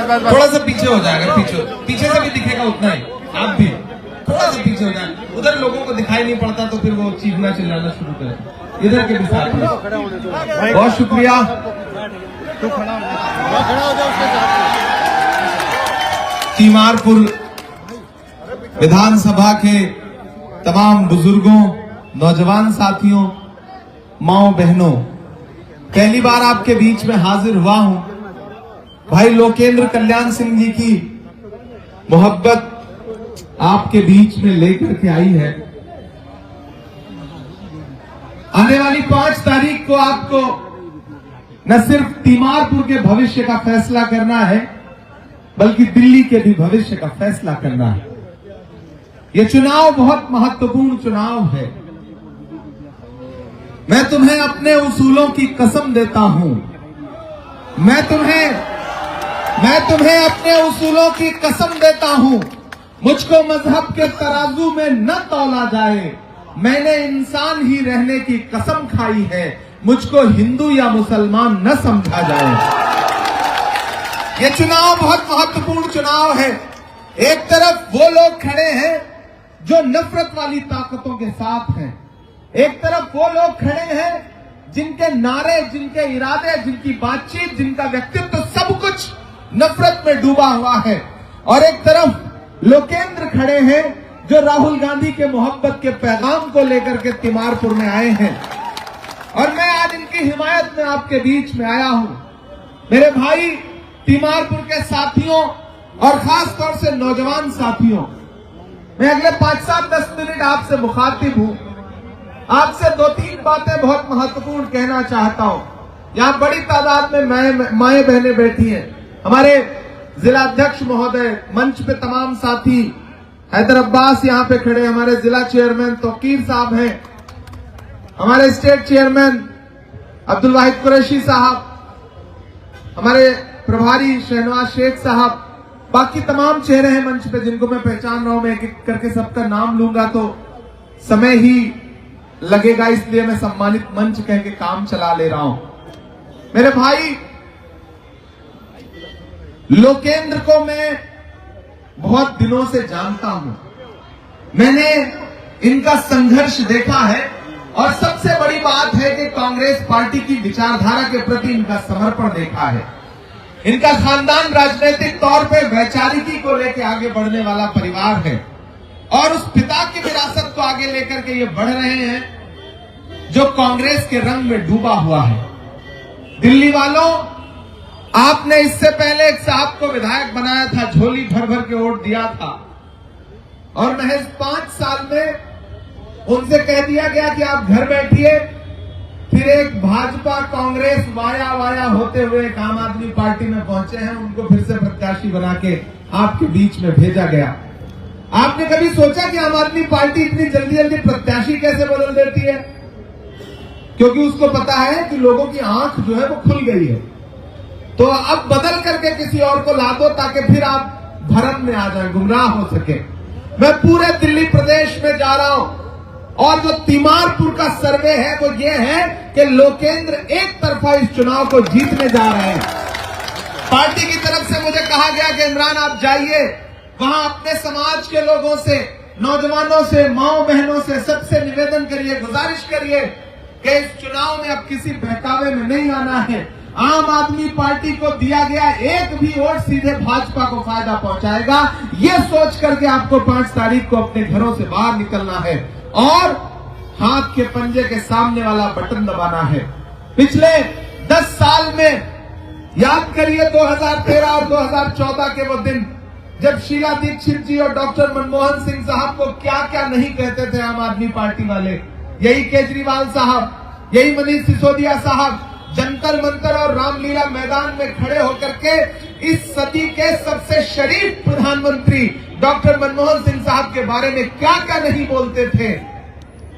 थोड़ा सा पीछे हो जाएगा, पीछे से भी दिखेगा उतना ही, आप भी थोड़ा सा पीछे हो जाए, उधर लोगों को दिखाई नहीं पड़ता तो फिर वो चीखना चिल्लाना शुरू करें। इधर के भी साथ में बहुत शुक्रिया। तीमारपुर विधानसभा के तमाम बुजुर्गों, नौजवान साथियों, माओ बहनों, पहली बार आपके बीच में हाजिर हुआ हूं। भाई लोकेंद्र कल्याण सिंह जी की मोहब्बत आपके बीच में लेकर के आई है। आने वाली 5 तारीख को आपको न सिर्फ तीमारपुर के भविष्य का फैसला करना है, बल्कि दिल्ली के भी भविष्य का फैसला करना है। यह चुनाव बहुत महत्वपूर्ण चुनाव है। मैं तुम्हें अपने उसूलों की कसम देता हूं। मैं तुम्हें अपने उसूलों की कसम देता हूं। मुझको मजहब के तराजू में न तौला जाए। मैंने इंसान ही रहने की कसम खाई है। मुझको हिंदू या मुसलमान न समझा जाए। यह चुनाव बहुत महत्वपूर्ण चुनाव है। एक तरफ वो लोग खड़े हैं जो नफरत वाली ताकतों के साथ हैं, एक तरफ वो लोग खड़े हैं जिनके नारे, जिनके इरादे, जिनकी बातचीत, जिनका व्यक्तित्व सब कुछ नफरत में डूबा हुआ है, और एक तरफ लोकेंद्र खड़े हैं जो राहुल गांधी के मोहब्बत के पैगाम को लेकर के तीमारपुर में आए हैं। और मैं आज इनकी हिमायत में आपके बीच में आया हूं। मेरे भाई तीमारपुर के साथियों और खास तौर से नौजवान साथियों, मैं अगले 5-7-10 मिनट आपसे मुखातिब हूं। आपसे 2-3 बातें बहुत महत्वपूर्ण कहना चाहता हूं। यहां बड़ी तादाद में माएं बहनें बैठी हैं। हमारे जिला अध्यक्ष महोदय, मंच पे तमाम साथी, हैदर अब्बास यहां पे खड़े, हमारे जिला चेयरमैन तौकीर साहब हैं, हमारे स्टेट चेयरमैन अब्दुल वाहिद कुरैशी साहब, हमारे प्रभारी शहनवाज शेख साहब, बाकी तमाम चेहरे हैं मंच पे जिनको मैं पहचान रहा हूं। मैं एक एक करके सबका नाम लूंगा तो समय ही लगेगा, इसलिए मैं सम्मानित मंच कह के काम चला ले रहा हूं। मेरे भाई, लोकेंद्र को मैं बहुत दिनों से जानता हूं। मैंने इनका संघर्ष देखा है, और सबसे बड़ी बात है कि कांग्रेस पार्टी की विचारधारा के प्रति इनका समर्पण देखा है। इनका खानदान राजनीतिक तौर पे वैचारिकी को लेकर आगे बढ़ने वाला परिवार है, और उस पिता की विरासत को आगे लेकर के ये बढ़ रहे हैं जो कांग्रेस के रंग में डूबा हुआ है। दिल्ली वालों, आपने इससे पहले एक साहब को विधायक बनाया था, झोली भर भर के वोट दिया था, और महज 5 साल में उनसे कह दिया गया कि आप घर बैठिए। फिर एक भाजपा कांग्रेस वाया होते हुए एक आम आदमी पार्टी में पहुंचे हैं, उनको फिर से प्रत्याशी बना के आपके बीच में भेजा गया। आपने कभी सोचा कि आम आदमी पार्टी इतनी जल्दी जल्दी प्रत्याशी कैसे बदल देती है? क्योंकि उसको पता है कि लोगों की आंख जो है वो खुल गई है, तो अब बदल करके किसी और को ला दो ताकि फिर आप भरम में आ जाए, गुमराह हो सके। मैं पूरे दिल्ली प्रदेश में जा रहा हूं, और जो तीमारपुर का सर्वे है वो ये है कि लोकेंद्र एक तरफा इस चुनाव को जीतने जा रहे हैं। पार्टी की तरफ से मुझे कहा गया कि इमरान आप जाइए, वहां अपने समाज के लोगों से, नौजवानों से, माओ बहनों से सबसे निवेदन करिए, गुजारिश करिए कि इस चुनाव में अब किसी बहकावे में नहीं आना है। आम आदमी पार्टी को दिया गया एक भी वोट सीधे भाजपा को फायदा पहुंचाएगा। ये सोच करके आपको 5 तारीख को अपने घरों से बाहर निकलना है और हाथ के पंजे के सामने वाला बटन दबाना है। पिछले 10 साल में याद करिए 2013 और 2014 के वो दिन जब शीला दीक्षित जी और डॉक्टर मनमोहन सिंह साहब को क्या क्या नहीं कहते थे आम आदमी पार्टी वाले। यही केजरीवाल साहब, यही मनीष सिसोदिया साहब जंतर मंतर और रामलीला मैदान में खड़े होकर के इस सदी के सबसे शरीफ प्रधानमंत्री डॉक्टर मनमोहन सिंह साहब के बारे में क्या क्या नहीं बोलते थे।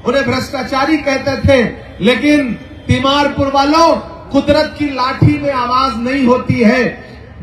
उन्हें भ्रष्टाचारी कहते थे, लेकिन तीमारपुर वालों, कुदरत की लाठी में आवाज नहीं होती है।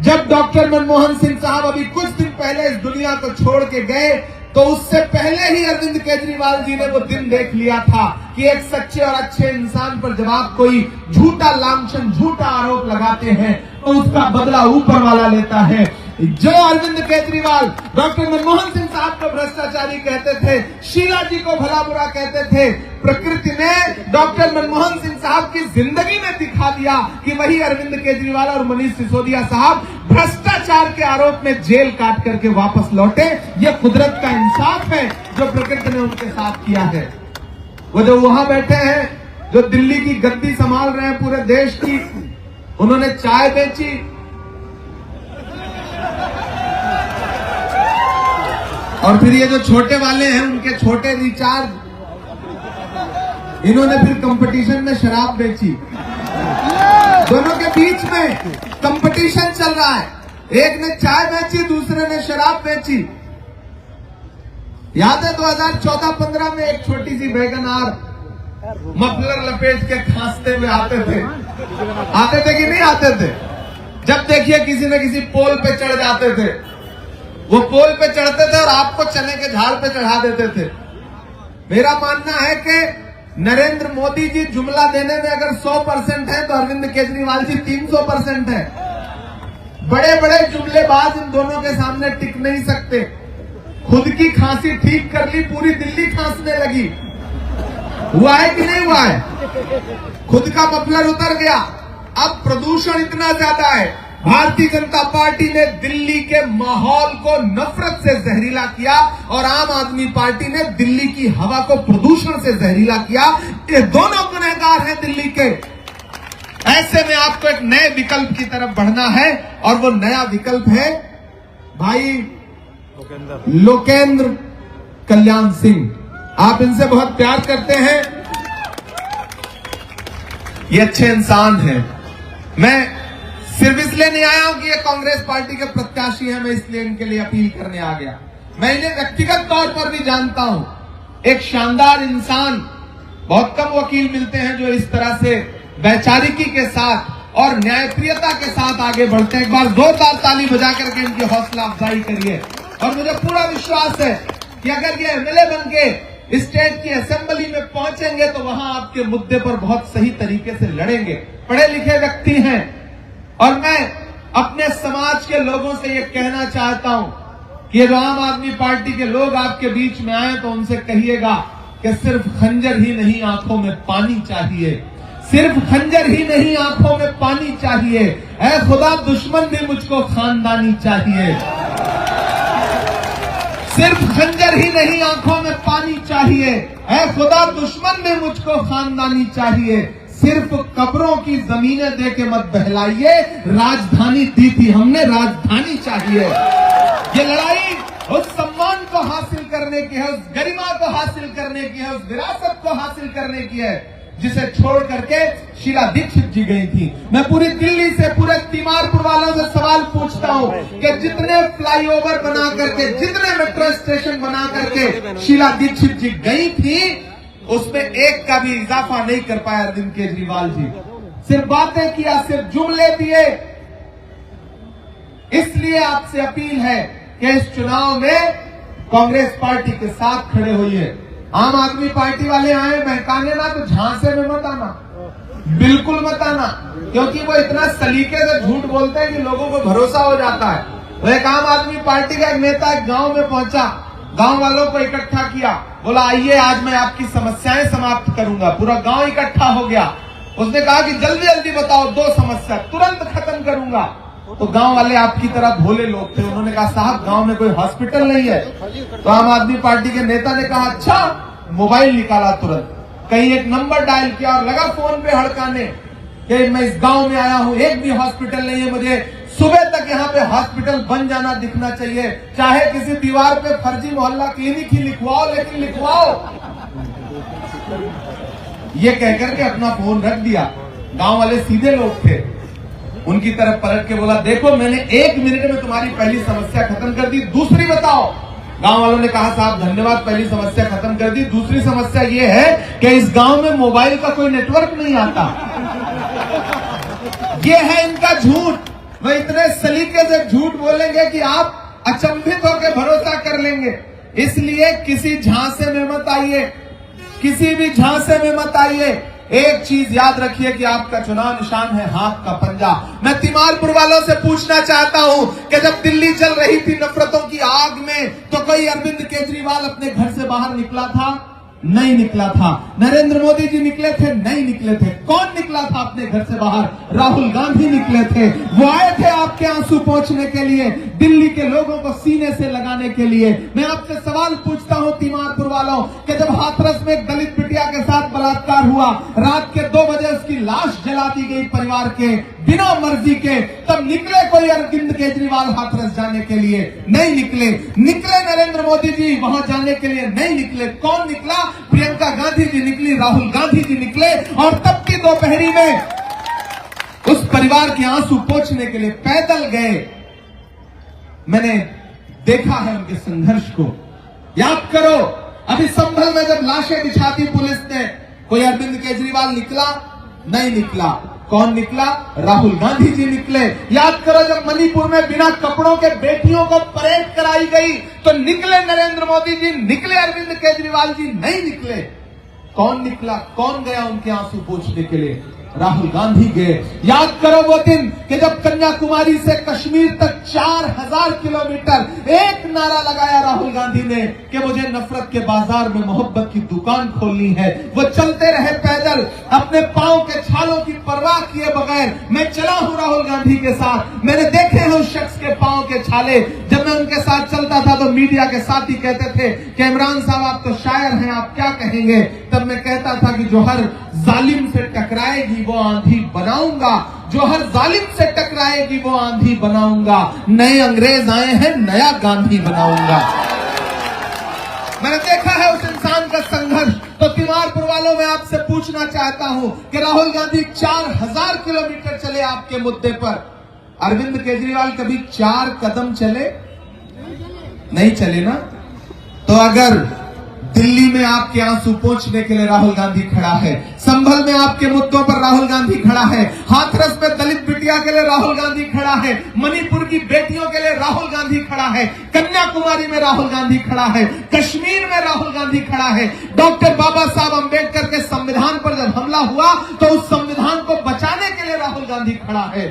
जब डॉक्टर मनमोहन सिंह साहब अभी कुछ दिन पहले इस दुनिया को छोड़ के गए, तो उससे पहले ही अरविंद केजरीवाल जी ने वो दिन देख लिया था कि एक सच्चे और अच्छे इंसान पर जब आप कोई झूठा लांछन, झूठा आरोप लगाते हैं तो उसका बदला ऊपर वाला लेता है। जो अरविंद केजरीवाल डॉक्टर मनमोहन सिंह साहब को भ्रष्टाचारी कहते थे, शीला जी को भला बुरा कहते थे, प्रकृति ने डॉक्टर मनमोहन सिंह साहब की जिंदगी में दिखा दिया कि वही अरविंद केजरीवाल और मनीष सिसोदिया साहब भ्रष्टाचार के आरोप में जेल काट करके वापस लौटे। ये कुदरत का इंसाफ है जो प्रकृति ने उनके साथ किया है। वो जो वहां बैठे हैं, जो दिल्ली की गद्दी संभाल रहे हैं पूरे देश की, उन्होंने चाय बेची, और फिर ये जो छोटे वाले हैं उनके छोटे रिचार्ज, इन्होंने फिर कंपटीशन में शराब बेची। दोनों के बीच में कंपटीशन चल रहा है, एक ने चाय बेची, दूसरे ने शराब बेची। याद है 2014-15 में एक छोटी सी वैगनआर मफलर लपेट के खांसते हुए आते थे कि नहीं आते थे? जब देखिए किसी न किसी पोल पे चढ़ जाते थे, वो पोल पे चढ़ते थे और आपको चने के झाड़ पे चढ़ा देते थे। मेरा मानना है कि नरेंद्र मोदी जी जुमला देने में अगर 100% है तो अरविंद केजरीवाल जी 300% है। बड़े बड़े जुमलेबाज इन दोनों के सामने टिक नहीं सकते। खुद की खांसी ठीक कर ली, पूरी दिल्ली खांसने लगी। हुआ है कि नहीं हुआ है? खुद का मफलर उतर गया। अब प्रदूषण इतना ज्यादा है, भारतीय जनता पार्टी ने दिल्ली के माहौल को नफरत से जहरीला किया और आम आदमी पार्टी ने दिल्ली की हवा को प्रदूषण से जहरीला किया। ये दोनों गुनहगार हैं दिल्ली के। ऐसे में आपको एक नए विकल्प की तरफ बढ़ना है और वो नया विकल्प है भाई लोकेंद्र कल्याण सिंह। आप इनसे बहुत प्यार करते हैं, ये अच्छे इंसान हैं। मैं सिर्फ इसलिए नहीं आया हूं कि ये कांग्रेस पार्टी के प्रत्याशी हैं, मैं इसलिए इनके लिए अपील करने आ गया। मैं इन्हें व्यक्तिगत तौर पर भी जानता हूं, एक शानदार इंसान। बहुत कम वकील मिलते हैं जो इस तरह से वैचारिकी के साथ और न्यायप्रियता के साथ आगे बढ़ते हैं। एक बार जोरदार ताली बजा करके इनकी हौसला अफजाई करिए। और मुझे पूरा विश्वास है कि अगर ये एमएलए बन के स्टेट की असेंबली में पहुंचेंगे तो वहां आपके मुद्दे पर बहुत सही तरीके से लड़ेंगे। पढ़े लिखे व्यक्ति हैं और मैं अपने समाज के लोगों से ये कहना चाहता हूं कि जो आम आदमी पार्टी के लोग आपके बीच में आए तो उनसे कहिएगा कि सिर्फ खंजर ही नहीं आंखों में पानी चाहिए, सिर्फ खंजर ही नहीं आंखों में पानी चाहिए। ऐ खुदा दुश्मन भी मुझको खानदानी चाहिए। सिर्फ खंजर ही नहीं आंखों में पानी चाहिए, ऐ खुदा दुश्मन भी मुझको खानदानी चाहिए। सिर्फ कब्रों की जमीनें दे के मत बहलाइए, राजधानी दी थी हमने, राजधानी चाहिए। ये लड़ाई उस सम्मान को हासिल करने की है, उस गरिमा को हासिल करने की है, उस विरासत को हासिल करने की है जिसे छोड़ करके शीला दीक्षित जी गई थी। मैं पूरी दिल्ली से, पूरे तीमारपुर वालों से सवाल पूछता हूं कि जितने फ्लाईओवर बना करके, जितने मेट्रो स्टेशन बना करके शीला दीक्षित जी गई थी, उसमें एक का भी इजाफा नहीं कर पाया अरविंद केजरीवाल जी। सिर्फ बातें किया, सिर्फ जुमले दिए। इसलिए आपसे अपील है कि इस चुनाव में कांग्रेस पार्टी के साथ खड़े होइए। आम आदमी पार्टी वाले आए बहकाने ना तो झांसे में मत आना, बिल्कुल मत आना, क्योंकि वो इतना सलीके से झूठ बोलते हैं कि लोगों को भरोसा हो जाता है। वो एक आम आदमी पार्टी का एक नेता एक गांव में पहुंचा, गांव वालों को इकट्ठा किया, बोला आइए आज मैं आपकी समस्याएं समाप्त करूंगा। पूरा गांव इकट्ठा हो गया। उसने कहा कि जल्दी जल्दी बताओ, 2 समस्या तुरंत खत्म करूंगा। तो गांव वाले आपकी तरह भोले लोग थे, उन्होंने कहा साहब गांव में कोई हॉस्पिटल नहीं है। तो आम आदमी पार्टी के नेता ने कहा अच्छा, मोबाइल निकाला तुरंत, कहीं एक नंबर डायल किया और लगा फोन पे हड़काने कि मैं इस गांव में आया हूं, एक भी हॉस्पिटल नहीं है, मुझे सुबह तक यहाँ पे हॉस्पिटल बन जाना दिखना चाहिए, चाहे किसी दीवार पे फर्जी मोहल्ला क्लिनिक ही लिखवाओ, लेकिन लिखवाओ। ये कहकर के अपना फोन रख दिया। गांव वाले सीधे लोग थे, उनकी तरफ पलट के बोला देखो मैंने 1 मिनट में तुम्हारी पहली समस्या खत्म कर दी, दूसरी बताओ। गांव वालों ने कहा साहब धन्यवाद, पहली समस्या खत्म कर दी, दूसरी समस्या ये है कि इस गांव में मोबाइल का कोई नेटवर्क नहीं आता। ये है इनका झूठ। वह इतने सलीके से झूठ बोलेंगे कि आप अचंभित होकर भरोसा कर लेंगे। इसलिए किसी झांसे में मत आइए, किसी भी झांसे में मत आइए। एक चीज याद रखिए कि आपका चुनाव निशान है हाथ का पंजा। मैं तीमारपुर वालों से पूछना चाहता हूं कि जब दिल्ली चल रही थी नफरतों की आग में, तो कोई अरविंद केजरीवाल अपने घर से बाहर निकला था? नहीं निकला था। नरेंद्र मोदी जी निकले थे? नहीं निकले थे। कौन निकला था अपने घर से बाहर? राहुल गांधी निकले थे। वो आए थे आपके आंसू पोंछने के लिए, दिल्ली के लोगों को सीने से लगाने के लिए। मैं आपसे सवाल पूछता हूं तीमारपुर वालों कि जब हाथरस में एक दलित बिटिया के साथ बलात्कार हुआ, रात के 2 बजे उसकी लाश जला दी गई परिवार के बिना मर्जी के, तब निकले कोई अरविंद केजरीवाल हाथरस जाने के लिए? नहीं निकले। निकले नरेंद्र मोदी जी वहां जाने के लिए? नहीं निकले। कौन निकला? प्रियंका गांधी जी निकली, राहुल गांधी जी निकले, और तब की दोपहरी में उस परिवार के आंसू पोंछने के लिए पैदल गए। मैंने देखा है उनके संघर्ष को। याद करो, अभी संभल में जब लाशें बिछाती पुलिस ने, कोई अरविंद केजरीवाल निकला? नहीं निकला। कौन निकला? राहुल गांधी जी निकले। याद करो, जब मणिपुर में बिना कपड़ों के बेटियों को परेड कराई गई, तो निकले नरेंद्र मोदी जी, निकले अरविंद केजरीवाल जी? नहीं निकले। कौन निकला? कौन गया उनके आंसू पोंछने के लिए? राहुल गांधी गए। याद करो वो दिन कि जब कन्याकुमारी से कश्मीर तक 4000 किलोमीटर एक नारा लगाया राहुल गांधी ने कि मुझे नफरत के बाजार में मोहब्बत की दुकान खोलनी है। वो चलते रहे पैदल, अपने पांव के छालों की परवाह किए बगैर। मैं चला हूं राहुल गांधी के साथ, मैंने देखे हैं उस शख्स के पांव के छाले। जब मैं उनके साथ चलता था तो मीडिया के साथी कहते थे कि इमरान साहब आप तो शायर हैं, आप क्या कहेंगे? तब मैं कहता था कि जो हर जालिम से टकराएगी वो आंधी बनाऊंगा, जो हर जालिम से टकराएगी वो आंधी बनाऊंगा। नए अंग्रेज आए हैं, नया गांधी बनाऊंगा। मैंने देखा है उस इंसान का संघर्ष। तो तीमारपुर वालों में आपसे पूछना चाहता हूं कि राहुल गांधी 4000 किलोमीटर चले आपके मुद्दे पर, अरविंद केजरीवाल कभी 4 कदम चले? नहीं चले ना। तो अगर दिल्ली में आपके आंसू पोंछने के लिए राहुल गांधी खड़ा है, संभल में आपके मुद्दों पर राहुल गांधी खड़ा है, हाथरस में दलित बिटिया के लिए राहुल गांधी खड़ा है, मणिपुर की बेटियों के लिए राहुल गांधी खड़ा है, कन्याकुमारी में राहुल गांधी खड़ा है, कश्मीर में राहुल गांधी खड़ा है, डॉक्टर बाबा साहब अंबेडकर के संविधान पर जब हमला हुआ तो उस संविधान को बचाने के लिए राहुल गांधी खड़ा है।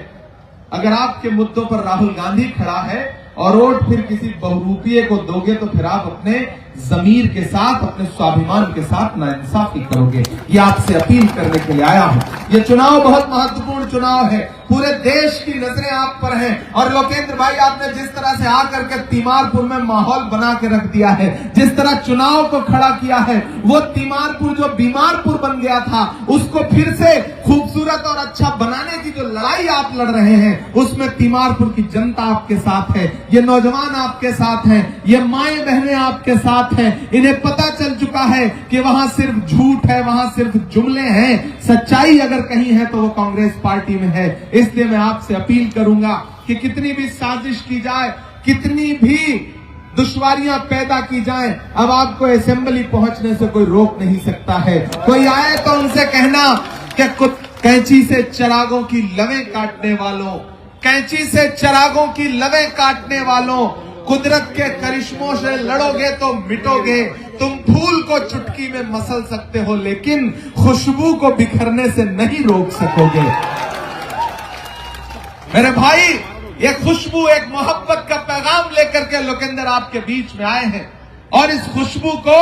अगर आपके मुद्दों पर राहुल गांधी खड़ा है और वोट फिर किसी बहुरूपिये को दोगे, तो फिर आप अपने जमीर के साथ, अपने स्वाभिमान के साथ नाइंसाफी करोगे। ये आपसे अपील करने के लिए आया हूं। ये चुनाव बहुत महत्वपूर्ण चुनाव है, पूरे देश की नजरें आप पर हैं। और लोकेंद्र भाई, आपने जिस तरह से आकर के तीमारपुर में माहौल बना के रख दिया है, जिस तरह चुनाव को खड़ा किया है, वो तीमारपुर जो बीमारपुर बन गया था, उसको फिर से खूबसूरत और अच्छा बनाने की जो लड़ाई आप लड़ रहे हैं, उसमें तीमारपुर की जनता आपके साथ है, ये नौजवान आपके साथ हैं, ये माएं बहनें आपके साथ हैं। इन्हें पता चल चुका है कि वहां सिर्फ झूठ है, वहां सिर्फ जुमले हैं, सच्चाई अगर कहीं है तो वो कांग्रेस पार्टी में है। इसलिए मैं आपसे अपील करूंगा कि कितनी भी साजिश की जाए, कितनी भी दुश्वारियां पैदा की जाएं, अब आपको असेंबली पहुंचने से कोई रोक नहीं सकता है। कोई आए तो उनसे कहना कि कैंची से चिरागों की लवें काटने वालों, कैंची से चिरागों की लवें काटने वालों, कुदरत के करिश्मों से लड़ोगे तो मिटोगे। तुम फूल को चुटकी में मसल सकते हो, लेकिन खुशबू को बिखरने से नहीं रोक सकोगे। मेरे भाई, ये खुशबू एक मोहब्बत का पैगाम लेकर के लोकेंद्र आपके बीच में आए हैं, और इस खुशबू को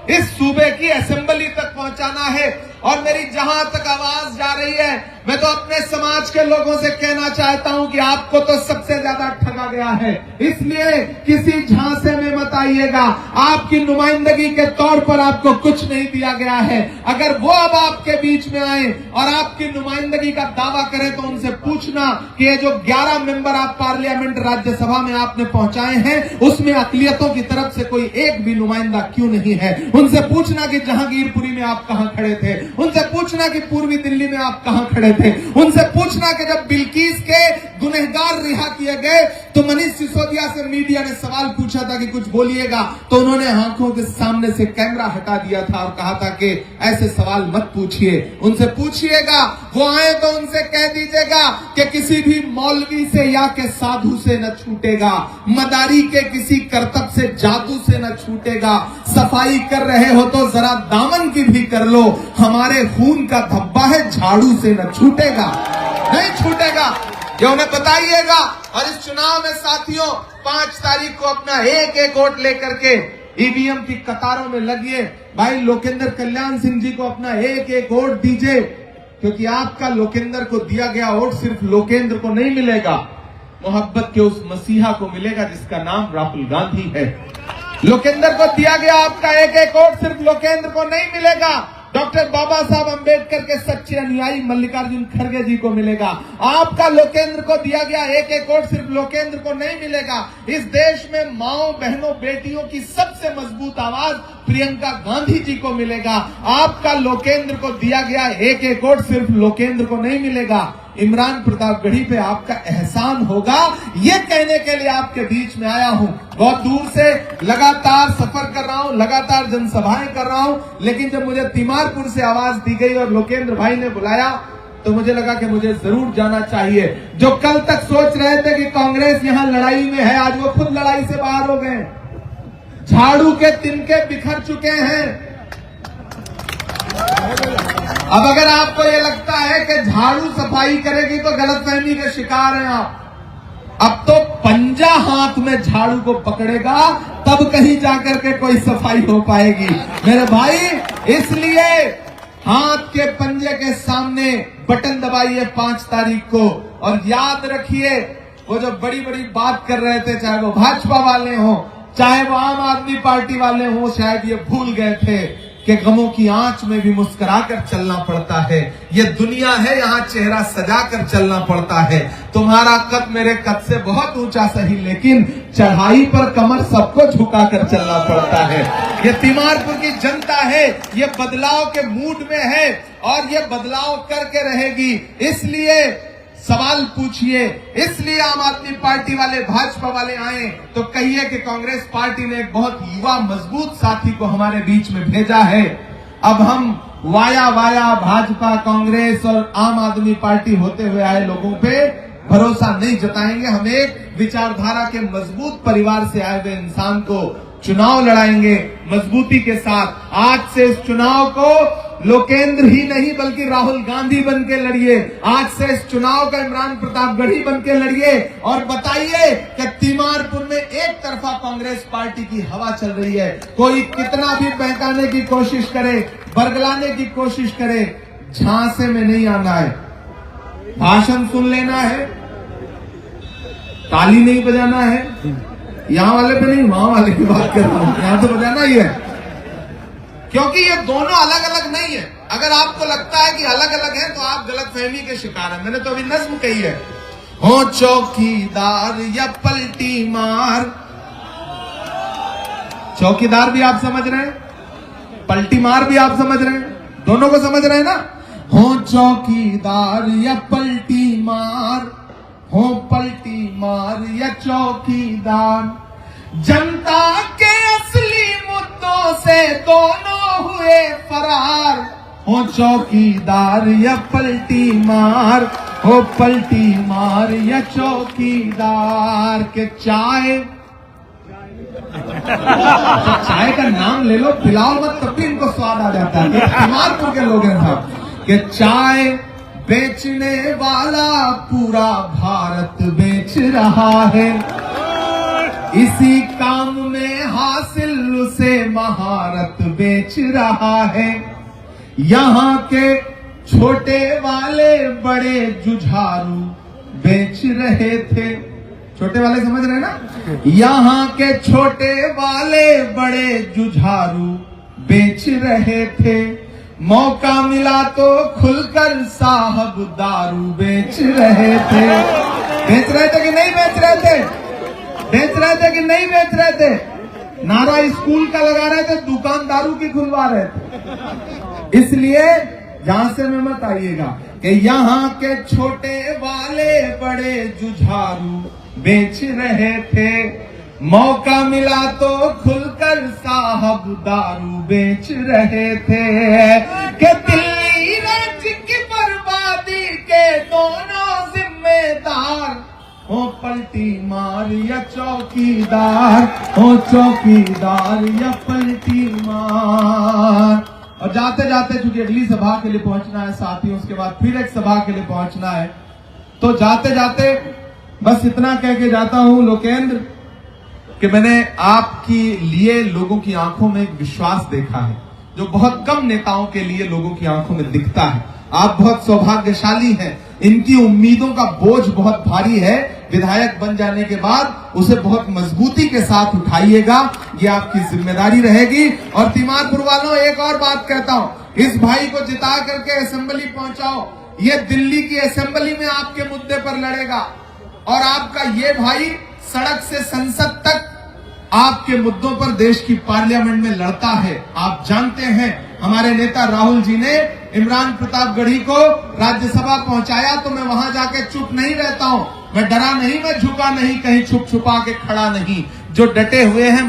इस सूबे की असेंबली तक पहुंचाना है। और मेरी जहां तक आवाज जा रही है, मैं तो अपने समाज के लोगों से कहना चाहता हूं कि आपको तो सबसे ज्यादा ठगा गया है, इसलिए किसी झांसे में मत आइएगा। आपकी नुमाइंदगी के तौर पर आपको कुछ नहीं दिया गया है। अगर वो अब आपके बीच में आए और आपकी नुमाइंदगी का दावा करें, तो उनसे पूछना कि ये जो 11 मेंबर आप पार्लियामेंट राज्यसभा में आपने पहुंचाए हैं, उसमें अकलियतों की तरफ से कोई एक भी नुमाइंदा क्यों नहीं है। उनसे पूछना कि जहांगीरपुरी में आप कहां खड़े थे, उनसे पूछना कि पूर्वी दिल्ली में आप कहां खड़े थे, उनसे पूछना कि जब बिल्किस के गुनहगार रिहा किए गए तो मनीष सिसोदिया से मीडिया ने सवाल पूछा था कि कुछ बोलिएगा, तो उन्होंने आंखों के सामने से कैमरा हटा दिया था और कहा था कि ऐसे सवाल मत पूछिए, उनसे पूछिएगा, वो आए तो उनसे कह दीजिएगा कि किसी भी मौलवी से या के साधु से न छूटेगा, मदारी के किसी करतब से जादू से न छूटेगा, सफाई कर रहे हो तो जरा दामन की भी कर लो, हमारे खून का धब्बा है झाड़ू से न छूटेगा, नहीं छूटेगा, ये उन्हें बताइएगा। और इस चुनाव में साथियों 5 तारीख को अपना एक एक वोट लेकर के ईवीएम की कतारों में लगिए। भाई लोकेंद्र कल्याण सिंह जी को अपना एक एक वोट दीजिए, क्योंकि आपका लोकेंद्र को दिया गया वोट सिर्फ लोकेंद्र को नहीं मिलेगा, मोहब्बत के उस मसीहा को मिलेगा जिसका नाम राहुल गांधी है। लोकेंद्र को दिया गया आपका एक एक वोट सिर्फ लोकेंद्र को नहीं मिलेगा, डॉक्टर बाबा साहब अंबेडकर के सच्चे अनुयायी मल्लिकार्जुन खड़गे जी को मिलेगा। आपका लोकेंद्र को दिया गया एक एक वोट सिर्फ लोकेंद्र को नहीं मिलेगा। इस देश में माओ बहनों बेटियों की सबसे मजबूत आवाज प्रियंका गांधी जी को मिलेगा। आपका लोकेंद्र को दिया गया एक एक वोट सिर्फ लोकेंद्र को नहीं मिलेगा। इमरान प्रतापगढ़ी पे आपका एहसान होगा, ये कहने के लिए आपके बीच में आया हूं। बहुत दूर से लगातार सफर कर रहा हूं, लगातार जनसभाएं कर रहा हूं, लेकिन जब मुझे तिमारपुर से आवाज दी गई और लोकेंद्र भाई ने बुलाया तो मुझे लगा कि मुझे जरूर जाना चाहिए। जो कल तक सोच रहे थे कि कांग्रेस यहां लड़ाई में है, आज वो खुद लड़ाई से बाहर हो गए। झाड़ू के तिनके बिखर चुके हैं। अब अगर आपको ये लगता है कि झाड़ू सफाई करेगी तो गलतफहमी के शिकार हैं आप। अब तो पंजा हाथ में झाड़ू को पकड़ेगा तब कहीं जाकर के कोई सफाई हो पाएगी मेरे भाई। इसलिए हाथ के पंजे के सामने बटन दबाइए 5 तारीख को, और याद रखिए वो जो बड़ी बड़ी बात कर रहे थे, चाहे वो भाजपा वाले हों चाहे वो आम आदमी पार्टी वाले हों, शायद ये भूल गए थे कि गमों की आंच में भी मुस्कुराकर चलना पड़ता है। ये दुनिया है, यहाँ चेहरा सजाकर चलना पड़ता है। तुम्हारा कद मेरे कद से बहुत ऊंचा सही, लेकिन चढ़ाई पर कमर सबको झुकाकर चलना पड़ता है। ये तिमारपुर की जनता है, ये बदलाव के मूड में है और ये बदलाव करके रहेगी। इसलिए सवाल पूछिए, इसलिए आम आदमी पार्टी वाले भाजपा वाले आए तो कहिए कि कांग्रेस पार्टी ने एक बहुत युवा मजबूत साथी को हमारे बीच में भेजा है। अब हम वाया भाजपा कांग्रेस और आम आदमी पार्टी होते हुए आए लोगों पे भरोसा नहीं जताएंगे। हम एक विचारधारा के मजबूत परिवार से आए हुए इंसान को चुनाव लड़ाएंगे मजबूती के साथ। आज से इस चुनाव को लोकेंद्र ही नहीं बल्कि राहुल गांधी बन के लड़िए। आज से इस चुनाव का इमरान प्रतापगढ़ी बन के लड़िए और बताइए कि तिमारपुर में एक तरफा कांग्रेस पार्टी की हवा चल रही है। कोई कितना भी बहकाने की कोशिश करे, बरगलाने की कोशिश करे, झांसे में नहीं आना है। भाषण सुन लेना है, ताली नहीं बजाना है। यहाँ वाले पे नहीं, वहां वाले की बात कर रहा हूं, यहाँ तो बजाना ही है, क्योंकि ये दोनों अलग अलग नहीं है। अगर आपको लगता है कि अलग अलग है तो आप गलतफहमी के शिकार हैं। मैंने तो अभी नज्म कही है, हो चौकीदार या पलटी मार। चौकीदार भी आप समझ रहे हैं, पलटी मार भी आप समझ रहे हैं, दोनों को समझ रहे हैं ना। हो चौकीदार या पलटी मार, हो पलटी मार या चौकीदार, जनता के असली मुद्दों से दोनों हुए फरार। हो चौकीदार या पलटी मार, हो पलटी मार या चौकीदार। के चाय चाय का नाम ले लो, पिलाओ मत तब भी इनको स्वाद आ जाता है। तिमारपुर के लोग हैं साहब कि चाय बेचने वाला पूरा भारत बेच रहा है। इसी काम में हासिल उसे महारत बेच रहा है। यहाँ के छोटे वाले बड़े जुझारू बेच रहे थे। छोटे वाले समझ रहे ना, यहाँ के छोटे वाले बड़े जुझारू बेच रहे थे। मौका मिला तो खुलकर साहब दारू बेच रहे थे। बेच रहे थे कि नहीं बेच रहे थे? बेच रहे थे कि नहीं बेच रहे थे? नारा स्कूल का लगा रहे थे, दुकान दारू की खुलवा रहे थे। इसलिए झांसे में मत आइएगा कि यहाँ के छोटे वाले बड़े जुझारू बेच रहे थे, मौका मिला तो खुलकर साहब दारू बेच रहे थे। कि दिल्ली राज्य की बर्बादी के दोनों जिम्मेदार हो पलटी मार या चौकीदार, हो चौकीदार या पलटी मार। और जाते जाते चूंकि अगली सभा के लिए पहुंचना है साथियों, उसके बाद फिर एक सभा के लिए पहुंचना है, तो जाते जाते बस इतना कह के जाता हूं लोकेंद्र कि मैंने आपके लिए लोगों की आंखों में एक विश्वास देखा है जो बहुत कम नेताओं के लिए लोगों की आंखों में दिखता है। आप बहुत सौभाग्यशाली हैं, इनकी उम्मीदों का बोझ बहुत भारी है, विधायक बन जाने के बाद उसे बहुत मजबूती के साथ उठाइएगा, ये आपकी जिम्मेदारी रहेगी। और तिमारपुर वालों एक और बात कहता हूं, इस भाई को जिता करके असेंबली पहुंचाओ, ये दिल्ली की असेंबली में आपके मुद्दे पर लड़ेगा और आपका ये भाई सड़क से संसद तक आपके मुद्दों पर देश की पार्लियामेंट में लड़ता है। आप जानते हैं हमारे नेता राहुल जी ने इमरान प्रतापगढ़ी को राज्यसभा पहुंचाया, तो मैं वहां जाके चुप नहीं रहता हूं, मैं डरा नहीं, मैं झुका नहीं, कहीं छुप छुपा के खड़ा नहीं, जो डटे हुए हैं